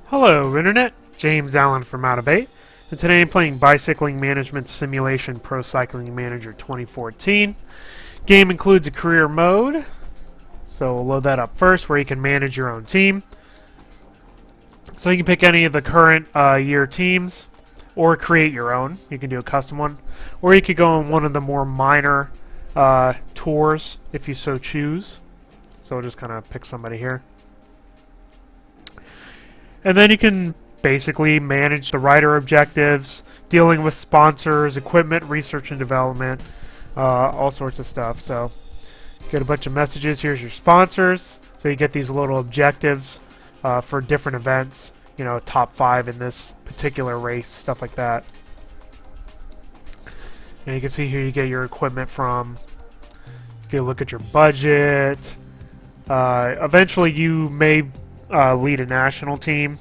Hello Internet, James Allen from Out of 8, and today I'm playing Bicycling Management Simulation Pro Cycling Manager 2014. Game includes a career mode, so we'll load that up first where you can manage your own team. So you can pick any of the current year teams, or create your own. You can do a custom one, or you could go on one of the more minor tours if you so choose. So we'll just kind of pick somebody here. And then you can basically manage the rider objectives, dealing with sponsors, equipment, research and development, all sorts of stuff. So get a bunch of messages. Here's your sponsors. So you get these little objectives for different events. You know, top 5 in this particular race, stuff like that. And you can see here you get your equipment from. You can look at your budget. Eventually you may lead a national team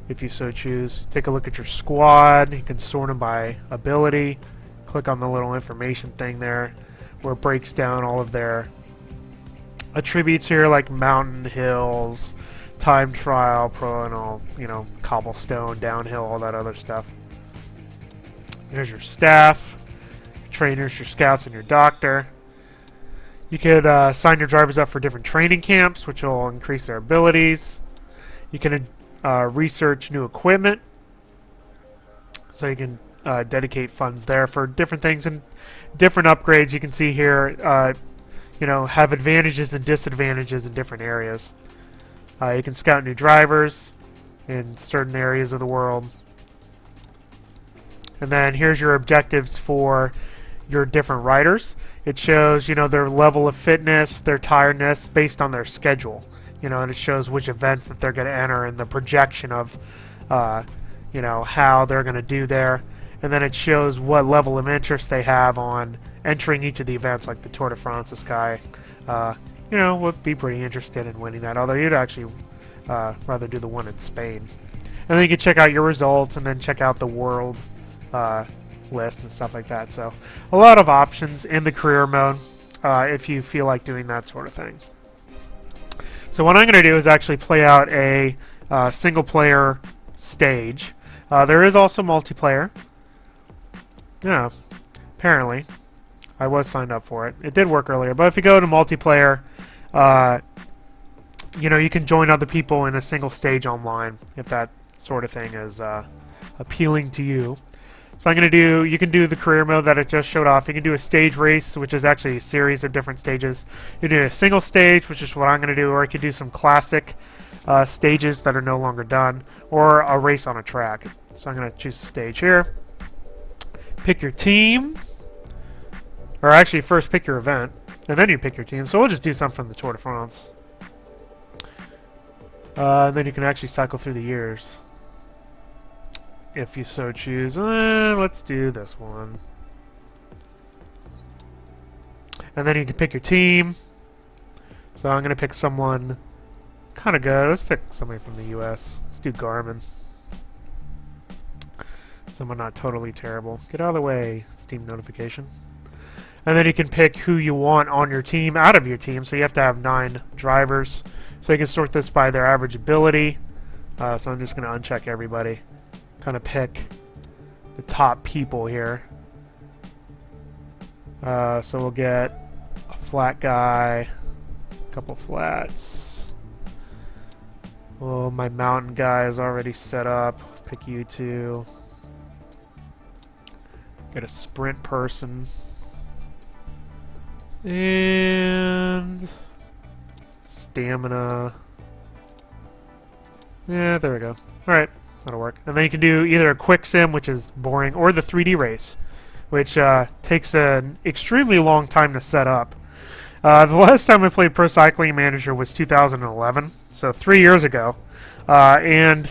if you so choose. Take a look at your squad. You can sort them by ability. Click on the little information thing there where it breaks down all of their attributes here, like mountain, hills, time trial, pro, and all, you know, cobblestone, downhill, all that other stuff. Here's your staff, trainers, your scouts, and your doctor. You could sign your drivers up for different training camps, which will increase their abilities. You can research new equipment, so you can dedicate funds there for different things and different upgrades. You can see here, you know, have advantages and disadvantages in different areas. You can scout new drivers in certain areas of the world. And then here's your objectives for your different riders. It shows, you know, their level of fitness, their tiredness based on their schedule. You know, and it shows which events that they're going to enter and the projection of, you know, how they're going to do there. And then it shows what level of interest they have on entering each of the events, like the Tour de France. This guy, you know, would be pretty interested in winning that, although you'd actually rather do the one in Spain. And then you can check out your results and then check out the world list and stuff like that. So a lot of options in the career mode if you feel like doing that sort of thing. So what I'm going to do is actually play out a single player stage. There is also multiplayer. Yeah, apparently I was signed up for it. It did work earlier, but if you go to multiplayer, you know, you can join other people in a single stage online if that sort of thing is appealing to you. So I'm going to do, you can do the career mode that I just showed off. You can do a stage race, which is actually a series of different stages. You can do a single stage, which is what I'm going to do, or I could do some classic stages that are no longer done, or a race on a track. So I'm going to choose a stage here. Pick your team, or actually first pick your event, and then you pick your team. So we'll just do something from the Tour de France. And then you can actually cycle through the years if you so choose. Let's do this one. And then you can pick your team. So I'm going to pick someone kind of good. Let's pick somebody from the US. Let's do Garmin. Someone not totally terrible. Get out of the way, Steam notification. And then you can pick who you want on your team out of your team. So you have to have 9 drivers. So you can sort this by their average ability. So I'm just going to uncheck everybody. Kind of pick the top people here. So we'll get a flat guy, a couple flats. Oh, my mountain guy is already set up. Pick you two. Get a sprint person. And stamina. Yeah, there we go. Alright, that'll work. And then you can do either a quick sim, which is boring, or the 3D race, which takes an extremely long time to set up. The last time I played Pro Cycling Manager was 2011, so 3 years ago. And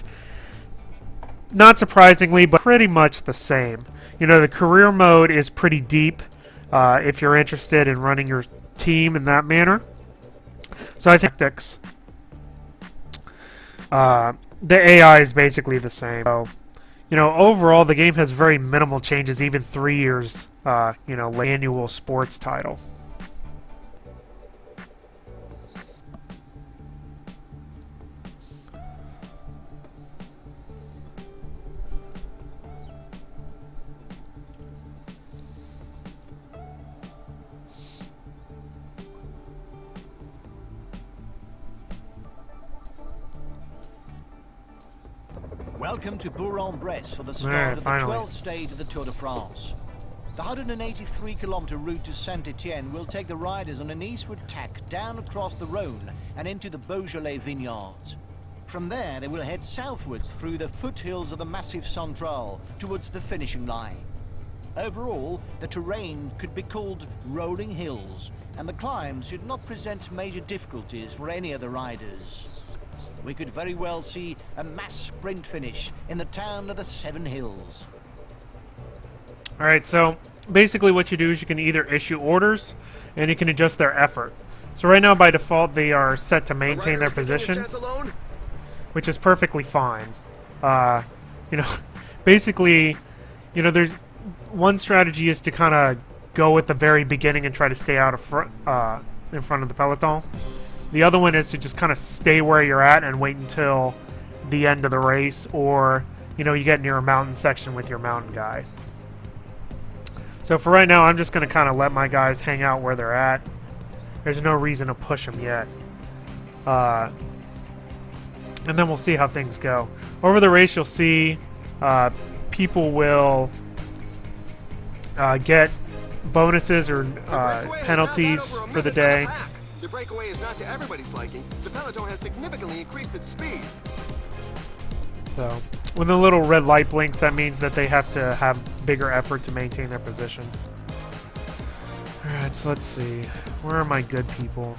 not surprisingly, but pretty much the same. You know, the career mode is pretty deep if you're interested in running your team in that manner. So I think tactics. The AI is basically the same. So, you know, overall the game has very minimal changes, even 3 years, you know, annual sports title. Welcome to Bourg-en-Bresse for the start Alright, of finally. the 12th stage of the Tour de France. The 183-kilometer route to Saint-Etienne will take the riders on an eastward tack down across the Rhône and into the Beaujolais vineyards. From there, they will head southwards through the foothills of the Massif Central towards the finishing line. Overall, the terrain could be called rolling hills, and the climbs should not present major difficulties for any of the riders. We could very well see a mass sprint finish in the town of the Seven Hills. Alright, so basically what you do is you can either issue orders and you can adjust their effort. So right now by default they are set to maintain their position, which is perfectly fine. You know, basically, you know, there's one strategy is to kind of go at the very beginning and try to stay out of in front of the peloton. The other one is to just kind of stay where you're at and wait until the end of the race, or, you know, you get near a mountain section with your mountain guy. So for right now, I'm just going to kind of let my guys hang out where they're at. There's no reason to push them yet. And then we'll see how things go. Over the race, you'll see people will get bonuses or penalties for the day. The breakaway is not to everybody's liking. The peloton has significantly increased its speed. So, when the little red light blinks, that means that they have to have bigger effort to maintain their position. Alright, so let's see. Where are my good people?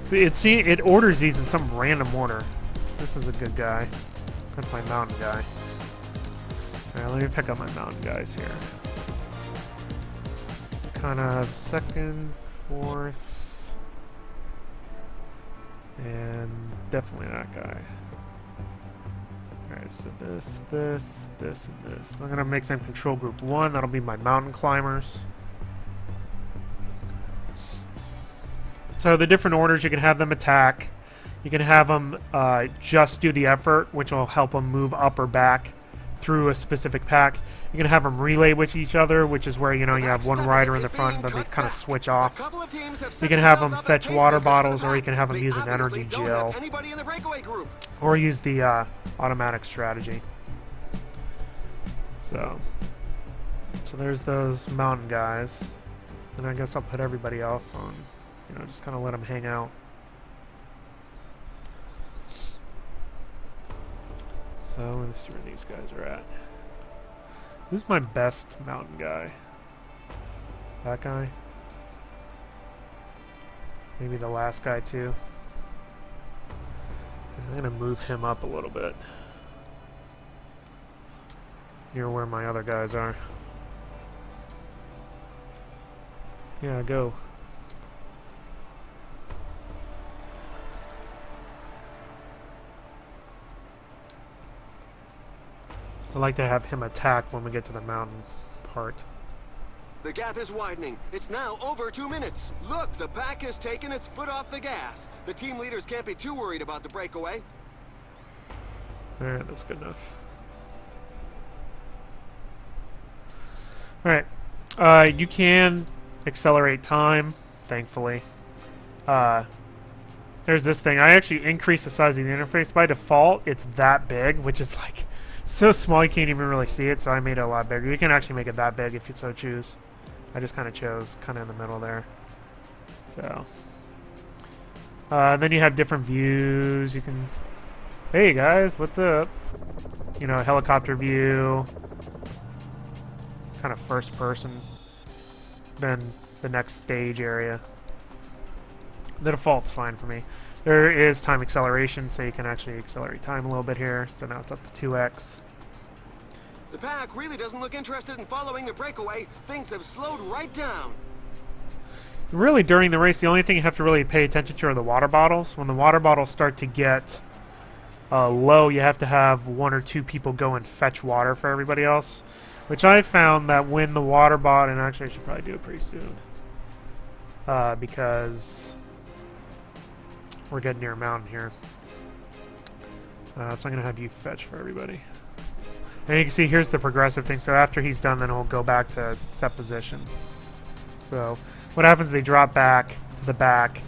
See, it orders these in some random order. This is a good guy. That's my mountain guy. Alright, let me pick up my mountain guys here. Kind of second, fourth, and definitely that guy. Alright, so this, and this. So I'm going to make them control group 1. That'll be my mountain climbers. So the different orders, you can have them attack. You can have them just do the effort, which will help them move up or back through a specific pack. You can have them relay with each other, which is where, you know, you have one rider in the front, but they kind of switch off. You can have them fetch water bottles, or you can have them use an energy gel, or use the automatic strategy. So there's those mountain guys, and I guess I'll put everybody else on, you know, just kind of let them hang out. So let me see where these guys are at. Who's my best mountain guy? That guy? Maybe the last guy too. I'm gonna move him up a little bit near where my other guys are. Yeah, go. I like to have him attack when we get to the mountain part. The gap is widening. It's now over 2 minutes. Look, the pack has taken its foot off the gas. The team leaders can't be too worried about the breakaway. Alright, that's good enough. Alright. You can accelerate time, thankfully. There's this thing. I actually increased the size of the interface. By default, it's that big, which is like so small you can't even really see it, so I made it a lot bigger. You can actually make it that big if you so choose. I just kind of chose kind of in the middle there. So then you have different views. You can, hey guys, what's up? You know, helicopter view, kind of first person. Then the next stage area. The default's fine for me. There is time acceleration, so you can actually accelerate time a little bit here. So now it's up to 2x. The pack really doesn't look interested in following the breakaway. Things have slowed right down. Really, during the race, the only thing you have to really pay attention to are the water bottles. When the water bottles start to get low, you have to have 1 or 2 people go and fetch water for everybody else. Which I found that when the water bottle, and actually I should probably do it pretty soon. Because we're getting near a mountain here. So I'm going to have you fetch for everybody. And you can see here's the progressive thing. So after he's done, then he'll go back to set position. So what happens is they drop back to the back.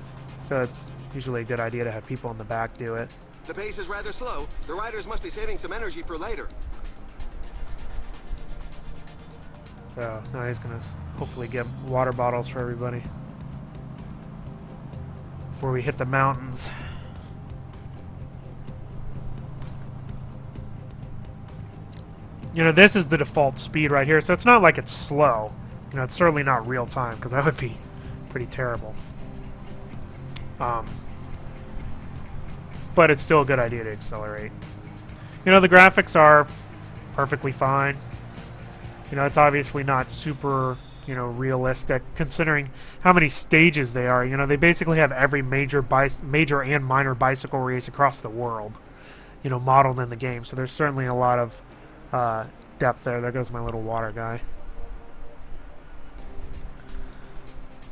So it's usually a good idea to have people in the back do it. The pace is rather slow. The riders must be saving some energy for later. So now he's gonna hopefully get water bottles for everybody before we hit the mountains. You know, this is the default speed right here, so it's not like it's slow. You know, it's certainly not real time, because that would be pretty terrible. But it's still a good idea to accelerate. You know, the graphics are perfectly fine. You know, it's obviously not super, you know, realistic, considering how many stages they are. You know, they basically have every major and minor bicycle race across the world, you know, modeled in the game. So there's certainly a lot of depth there. There goes my little water guy.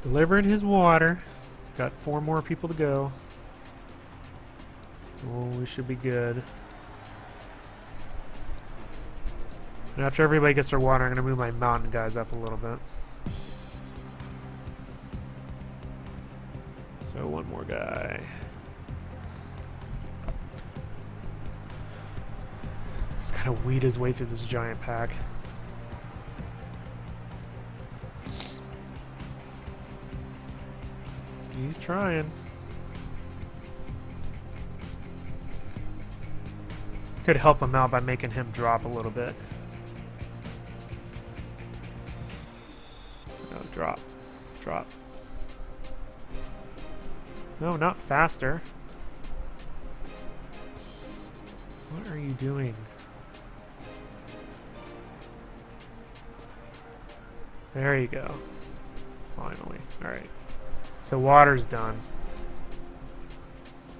Delivering his water. He's got 4 more people to go. Oh, we should be good. And after everybody gets their water, I'm going to move my mountain guys up a little bit. So one more guy. He's got to weed his way through this giant pack. He's trying. Could help him out by making him drop a little bit. No, drop. Drop. No, not faster. What are you doing? There you go. Finally. Alright. So water's done.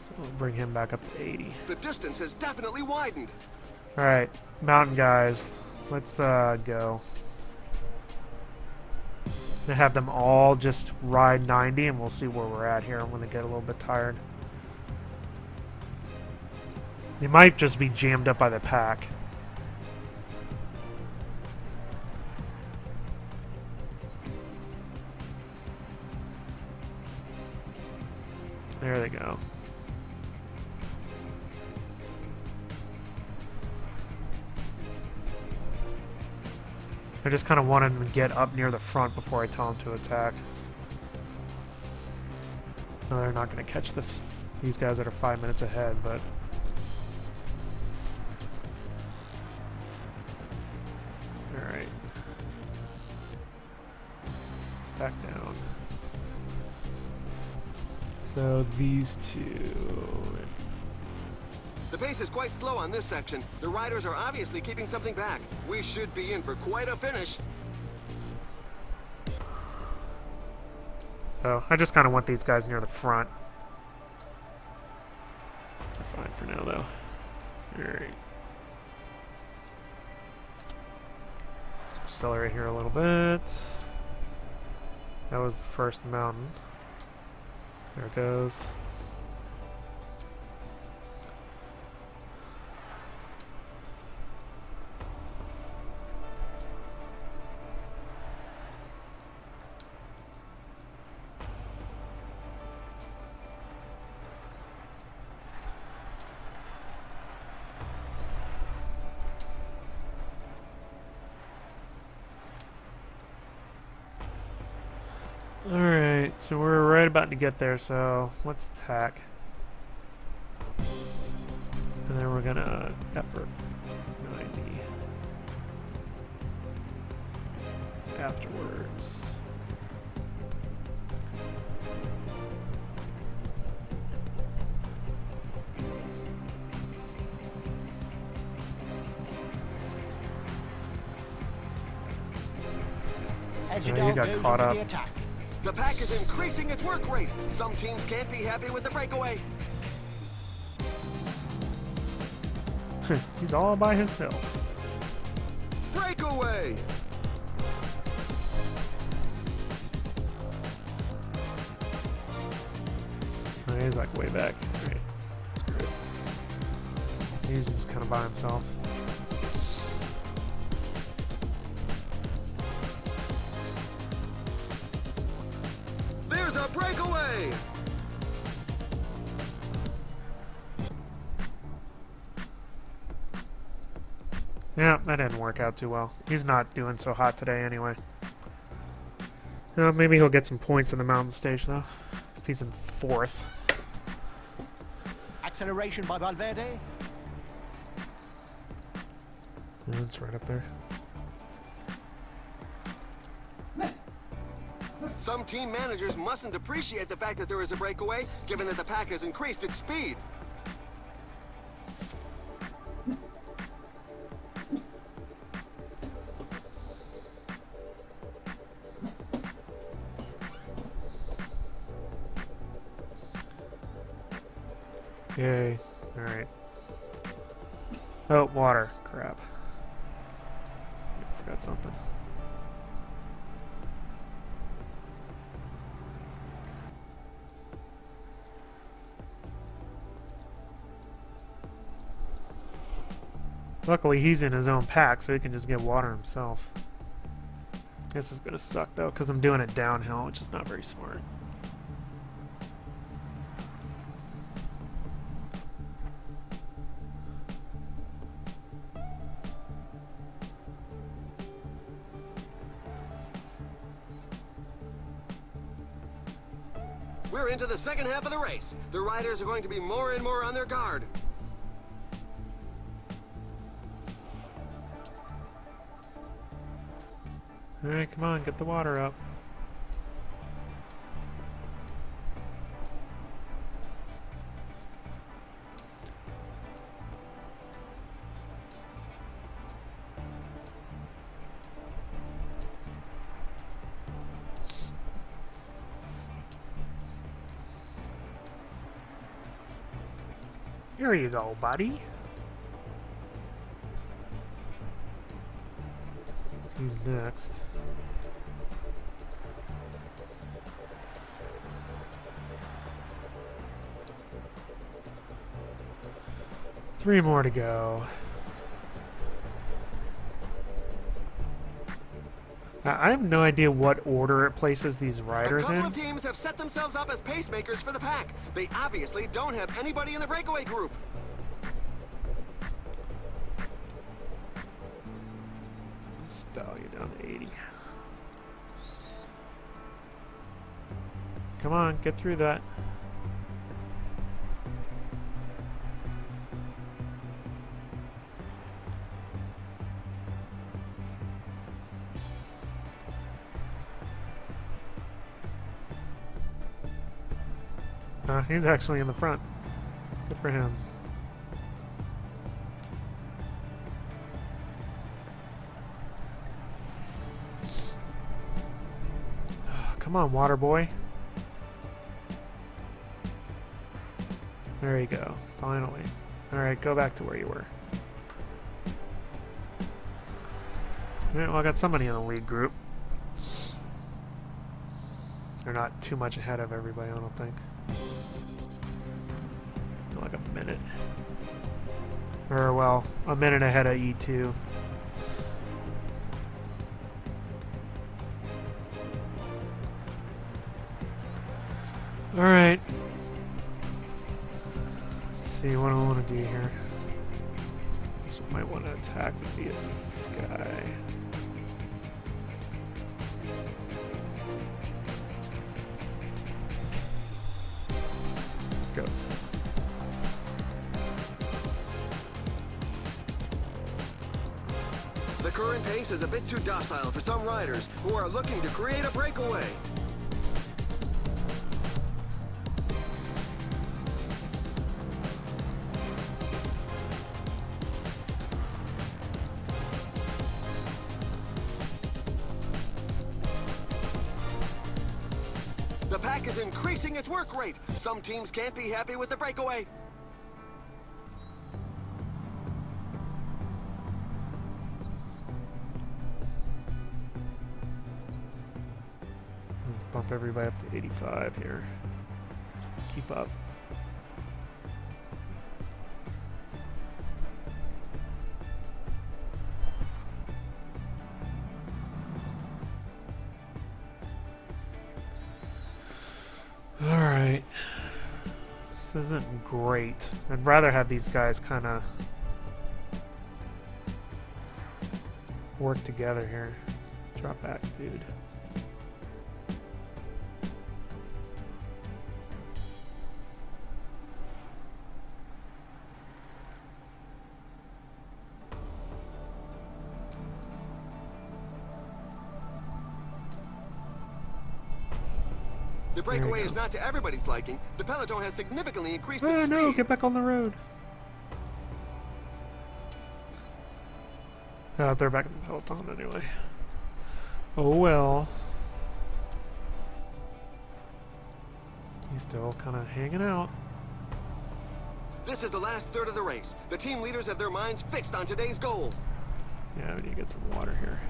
So we'll bring him back up to 80. The distance has definitely widened. Alright, mountain guys. Let's go. I'm gonna have them all just ride 90 and we'll see where we're at here. I'm gonna get a little bit tired. They might just be jammed up by the pack. There they go. I just kind of wanted them to get up near the front before I tell them to attack. No, they're not going to catch these guys that are 5 minutes ahead, but... Alright. Back down. So these two... The pace is quite slow on this section. The riders are obviously keeping something back. We should be in for quite a finish. So I just kind of want these guys near the front. They're fine for now, though. Alright. Let's accelerate here a little bit. That was the first mountain. There it goes. Alright, so we're right about to get there, so let's attack. And then we're gonna effort 90 afterwards. As Oh, your you got goes caught into up. the attack. The pack is increasing its work rate. Some teams can't be happy with the breakaway. He's all by himself. Breakaway! Oh, he's like way back. Great. Screw it. He's just kind of by himself. There's a breakaway! Yeah, that didn't work out too well. He's not doing so hot today anyway. Maybe he'll get some points in the mountain stage, though. If he's in 4th. Acceleration by Valverde. Yeah, it's right up there. Some team managers mustn't appreciate the fact that there is a breakaway, given that the pack has increased its speed. Yay. Alright. Oh, water. Crap. I forgot something. Luckily, he's in his own pack, so he can just get water himself. This is gonna suck, though, because I'm doing it downhill, which is not very smart. We're into the second half of the race. The riders are going to be more and more on their guard. Alright, come on, get the water up. Here you go, buddy. He's next. Three more to go. I have no idea what order it places these A riders couple in. of teams have set themselves up as pacemakers for the pack. They obviously don't have anybody in the breakaway group. Let's dial you down to 80. Come on, get through that. He's actually in the front. Good for him. Come on, water boy. There you go. Finally. Alright, go back to where you were. Alright, well, I got somebody in the lead group. They're not too much ahead of everybody, I don't think. Like a minute. Or, well, a minute ahead of E2. Alright. Let's see what I want to do here. Just might want to attack via Sky. Go. The current pace is a bit too docile for some riders who are looking to create a breakaway. The pack is increasing its work rate. Some teams can't be happy with the breakaway. Let's bump everybody up to 85 here. Keep up. Alright. This isn't great. I'd rather have these guys kind of work together here. Drop back, dude. The breakaway is not to everybody's liking. The peloton has significantly increased its Oh speed. no, get back on the road. They're back in the peloton anyway. Oh well. He's still kind of hanging out. This is the last third of the race. The team leaders have their minds fixed on today's goal. Yeah, we need to get some water here.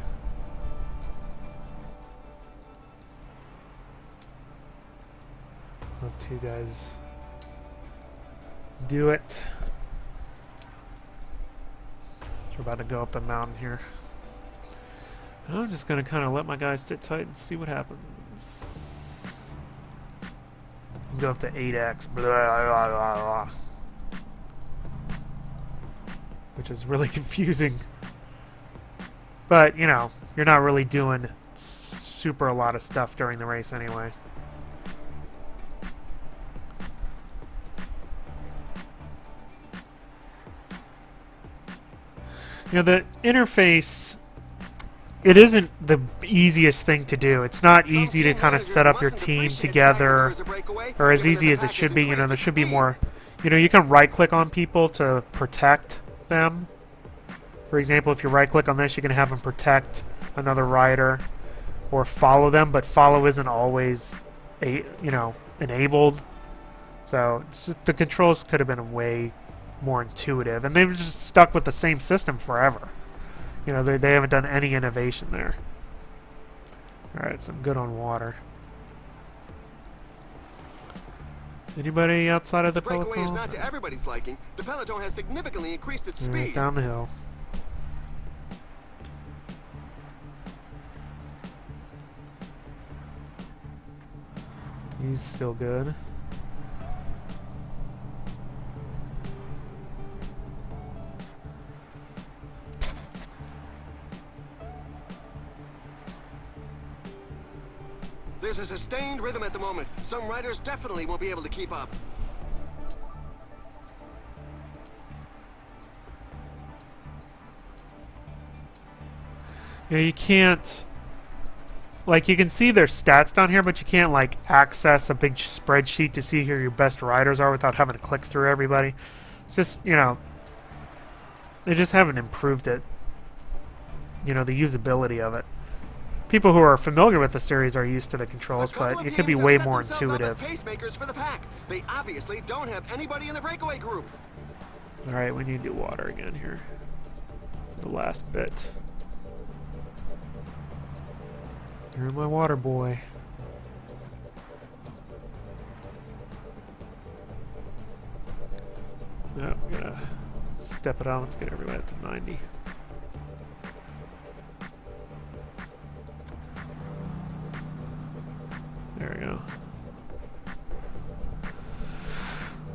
Let two guys do it. We're about to go up the mountain here. I'm just gonna kind of let my guys sit tight and see what happens. Go up to 8x, blah, blah, blah, blah, which is really confusing. But you know, you're not really doing super a lot of stuff during the race anyway. You know, the interface, it isn't the easiest thing to do. It's not easy to kind of set up your team together, or as easy as it should be. You know, there should be more. You know, you can right-click on people to protect them. For example, if you right-click on this, you can have them protect another rider, or follow them. But follow isn't always, enabled. So the controls could have been way more intuitive, and they've just stuck with the same system forever. You know, they haven't done any innovation there. Alright, so I'm good on water. Anybody outside of the peloton? Breakaway is not to everybody's liking. The peloton has significantly increased its speed. Down the hill. He's still good. There's a sustained rhythm at the moment. Some riders definitely won't be able to keep up. You know, you can't, like, you can see their stats down here, but you can't, like, access a big spreadsheet to see who your best riders are without having to click through everybody. It's just, you know, they just haven't improved it. You know, the usability of it. People who are familiar with the series are used to the controls, but it could be way more intuitive. Pacemakers for the pack. They obviously don't have anybody in the breakaway group. Alright, we need to do water again here. The last bit. You're my water boy. No, we gotta step it on. Let's get everybody up to 90. There we go.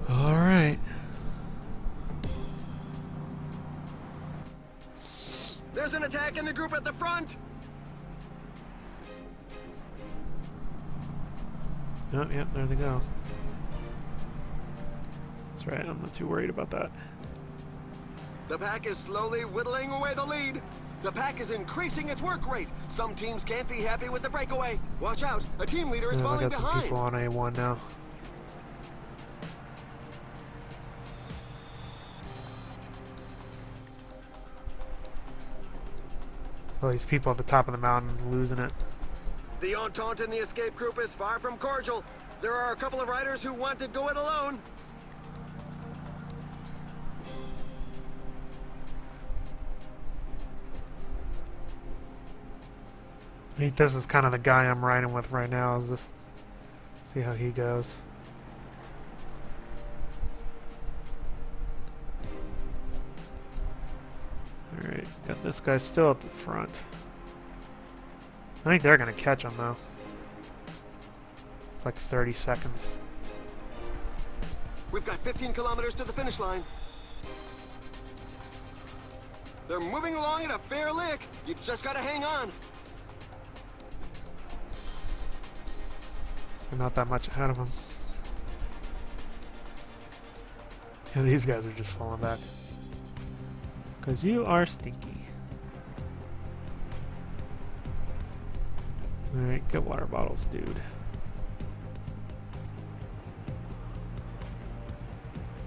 All right. There's an attack in the group at the front. Oh, yeah, there they go. That's right, I'm not too worried about that. The pack is slowly whittling away the lead. The pack is increasing its work rate. Some teams can't be happy with the breakaway. Watch out, a team leader is I falling got some behind. people on A1 now. Oh, these people at the top of the mountain losing it. The Entente in the escape group is far from cordial. There are a couple of riders who want to go it alone. I think this is kind of the guy I'm riding with right now. Is this? See how he goes. Alright, got this guy still at the front. I think they're gonna catch him though. It's like 30 seconds. We've got 15 kilometers to the finish line. They're moving along at a fair lick. You've just got to hang on. We're not that much ahead of them. Yeah, these guys are just falling back. Because you are stinky. Alright, get water bottles, dude.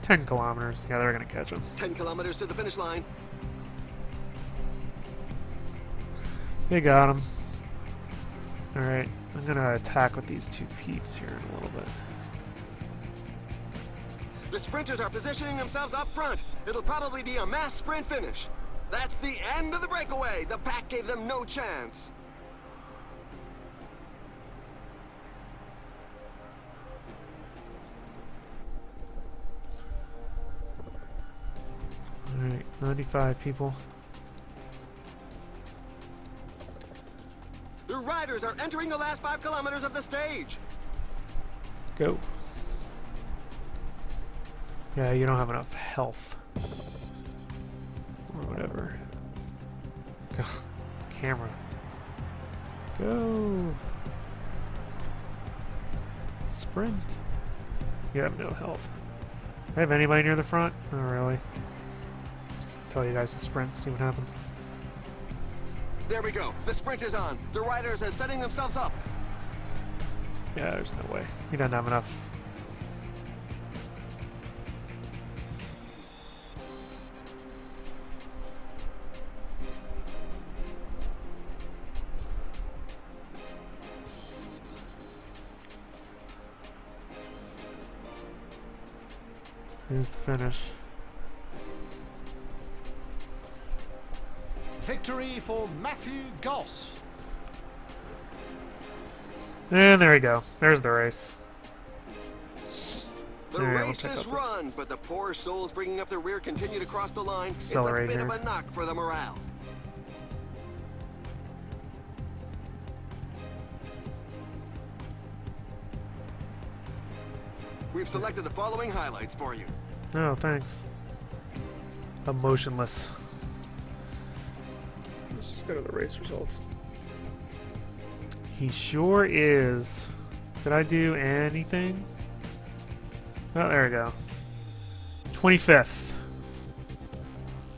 10 kilometers. Yeah, they're gonna catch them. 10 kilometers to the finish line. They got him. Alright, I'm gonna attack with these two peeps here in a little bit. The sprinters are positioning themselves up front. It'll probably be a mass sprint finish. That's the end of the breakaway. The pack gave them no chance. Alright, 95 people. The riders are entering the last 5 kilometers of the stage. Go. Yeah, you don't have enough health. Or whatever. Go. Camera. Go. Sprint. You have no health. I have anybody near the front? Not really. Just tell you guys to sprint, see what happens. There we go. The sprint is on. The riders are setting themselves up. Yeah, there's no way. He doesn't have enough. Here's the finish. Victory for Matthew Goss. And there we go. There's the race. The Alright, we'll race check is out the- run, but the poor souls bringing up the rear continue to cross the line. Accelerate It's a bit here. of a knock for the morale. We've selected the following highlights for you. Oh, thanks. Emotionless. Let's just go to the race results. He sure is. Did I do anything? Oh, there we go. 25th.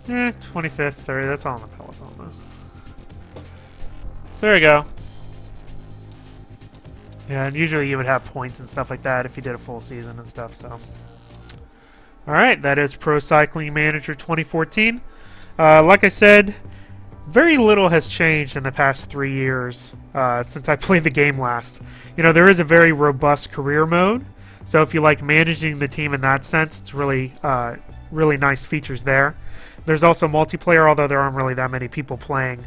25th, 30th. That's all in the peloton, though. So there you go. Yeah, and usually you would have points and stuff like that if you did a full season and stuff, so. Alright, that is Pro Cycling Manager 2014. Like I said, very little has changed in the past 3 years since I played the game last. You know, there is a very robust career mode, so if you like managing the team in that sense, it's really, really nice features there. There's also multiplayer, although there aren't really that many people playing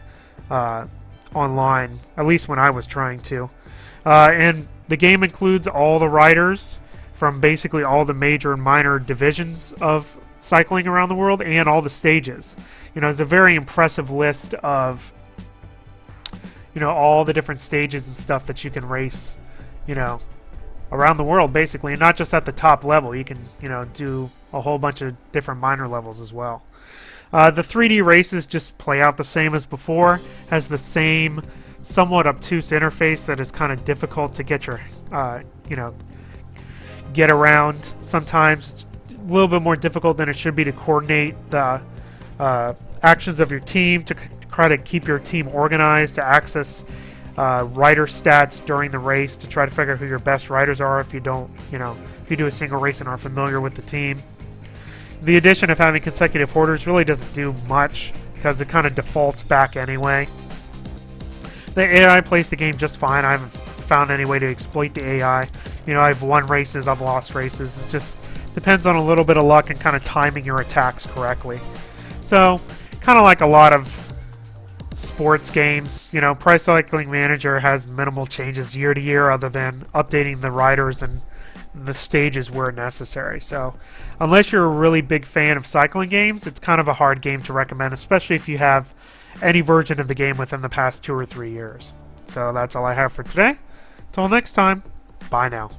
online, at least when I was trying to. And the game includes all the riders from basically all the major and minor divisions of cycling around the world and all the stages. You know, it's a very impressive list of, you know, all the different stages and stuff that you can race, you know, around the world basically, and not just at the top level. You can, you know, do a whole bunch of different minor levels as well. The 3D races just play out the same as before, has the same somewhat obtuse interface that is kind of difficult to get your, you know, get around. Sometimes it's a little bit more difficult than it should be to coordinate the actions of your team, to try to keep your team organized, to access rider stats during the race, to try to figure out who your best riders are if you don't, you know, if you do a single race and aren't familiar with the team. The addition of having consecutive orders really doesn't do much because it kind of defaults back anyway. The AI plays the game just fine. I haven't found any way to exploit the AI. You know, I've won races, I've lost races. It just depends on a little bit of luck and kind of timing your attacks correctly. So, kind of like a lot of sports games, you know, Pro Cycling Manager has minimal changes year to year other than updating the riders and the stages where necessary. So, unless you're a really big fan of cycling games, it's kind of a hard game to recommend, especially if you have any version of the game within the past 2 or 3 years. So that's all I have for today. Till next time, bye now.